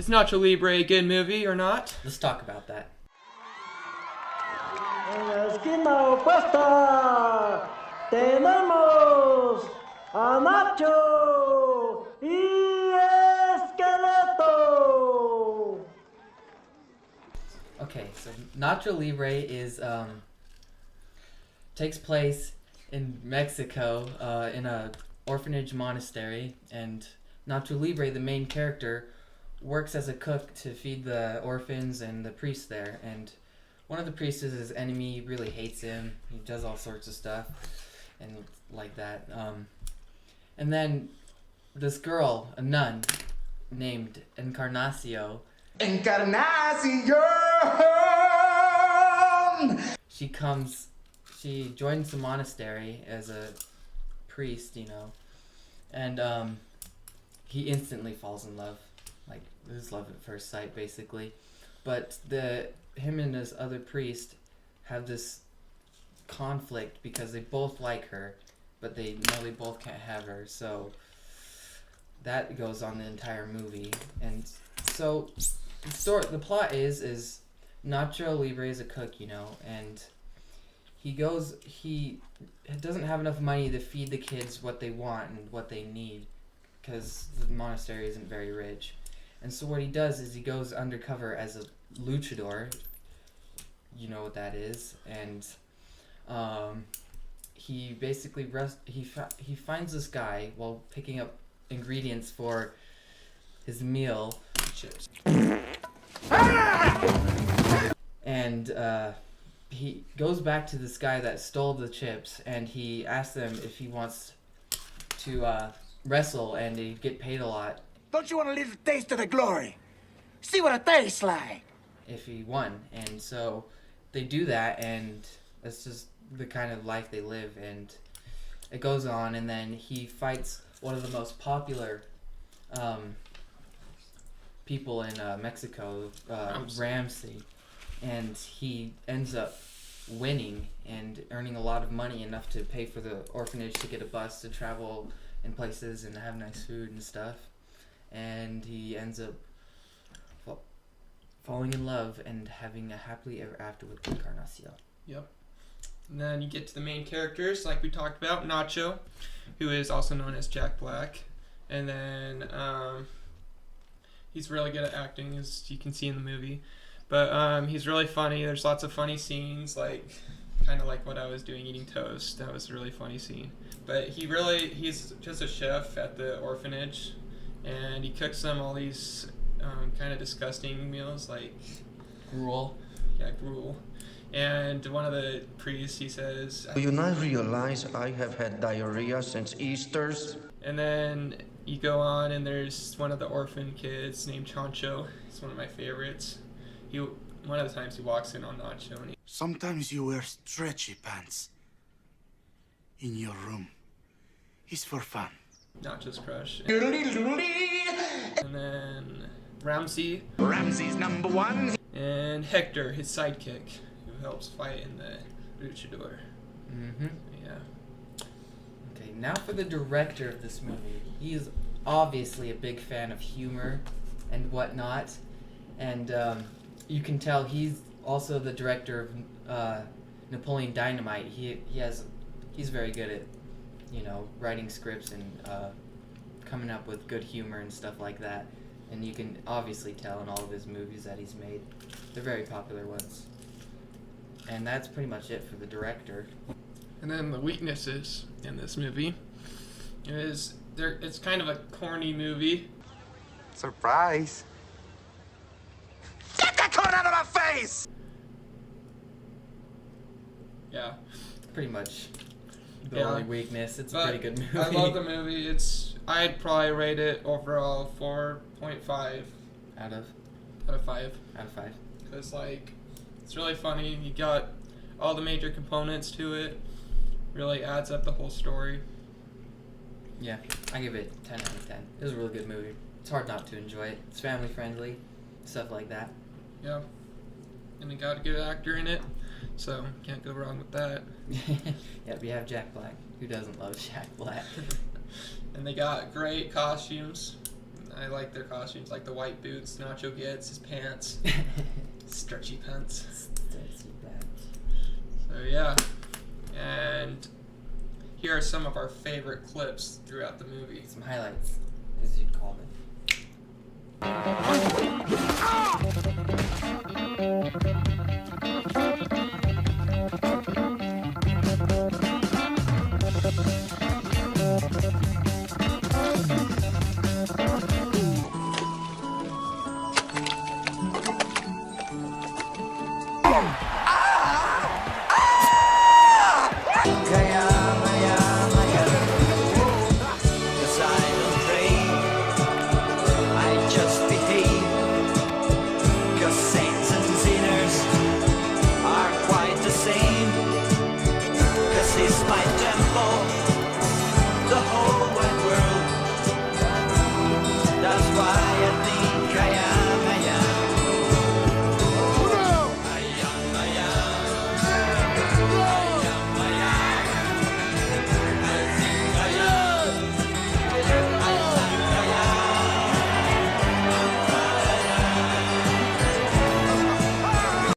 Is Nacho Libre a good movie or not? Let's talk about that. En la esquina opuesta tenemos a Nacho y Esqueleto. Okay, so Nacho Libre is takes place in Mexico in a orphanage monastery, and Nacho Libre, the main character, works as a cook to feed the orphans and the priests there. And one of the priests is his enemy. He really hates him. He does all sorts of stuff and like that. And then this girl, a nun named Encarnacio. She joins the monastery as a priest, and he instantly falls in love. Like, his love at first sight, basically. But him and his other priest have this conflict because they both like her, but they know they both can't have her. So that goes on the entire movie. And so the plot is Nacho Libre is a cook, and he doesn't have enough money to feed the kids what they want and what they need because the monastery isn't very rich. And so what he does is he goes undercover as a luchador. You know what that is. And he basically he finds this guy while picking up ingredients for his meal. Chips. And he goes back to this guy that stole the chips, and he asks them if he wants to wrestle, and he get paid a lot. Don't you want a little taste of the glory? See what it tastes like. If he won. And so they do that, and that's just the kind of life they live. And it goes on, and then he fights one of the most popular people in Mexico, Ramsey. And he ends up winning and earning a lot of money, enough to pay for the orphanage to get a bus to travel in places and have nice food and stuff. And he ends up falling in love and having a happily ever after with Encarnacio. Yep. And then you get to the main characters, like we talked about, Nacho, who is also known as Jack Black. And then he's really good at acting, as you can see in the movie. But he's really funny. There's lots of funny scenes, kind of like what I was doing, eating toast. That was a really funny scene. But he's just a chef at the orphanage, and he cooks them all these kind of disgusting meals, like Gruel. Yeah, gruel. And one of the priests, he says, Do you not realize I have had diarrhea since Easter's? And then you go on, and there's one of the orphan kids named Chancho. He's one of my favorites. One of the times he walks in on Nacho, and Sometimes you wear stretchy pants in your room. It's for fun. Nacho's crush. And then Ramsey. Ramsey's number one. And Hector, his sidekick, who helps fight in the luchador. Mm-hmm. Yeah. Okay, now for the director of this movie. He's obviously a big fan of humor and whatnot. And you can tell he's also the director of Napoleon Dynamite. He's very good at, writing scripts and coming up with good humor and stuff like that. And you can obviously tell in all of his movies that he's made. They're very popular ones. And that's pretty much it for the director. And then the weaknesses in this movie is it's kind of a corny movie. Surprise. Get that corn out of my face! Yeah. Pretty much the only weakness. It's a pretty good movie. I love the movie. I'd probably rate it overall 4.5 Out of 5. Out of 5. Because it's really funny. You got all the major components to it. Really adds up the whole story. Yeah, I give it 10 out of 10. It was a really good movie. It's hard not to enjoy it. It's family friendly, stuff like that. Yeah. And it got a good actor in it, so can't go wrong with that. Yep, you have Jack Black. Who doesn't love Jack Black? And they got great costumes. I like their costumes, like the white boots Nacho gets, his pants, stretchy pants. So yeah, and here are some of our favorite clips throughout the movie. Some highlights, as you'd call them.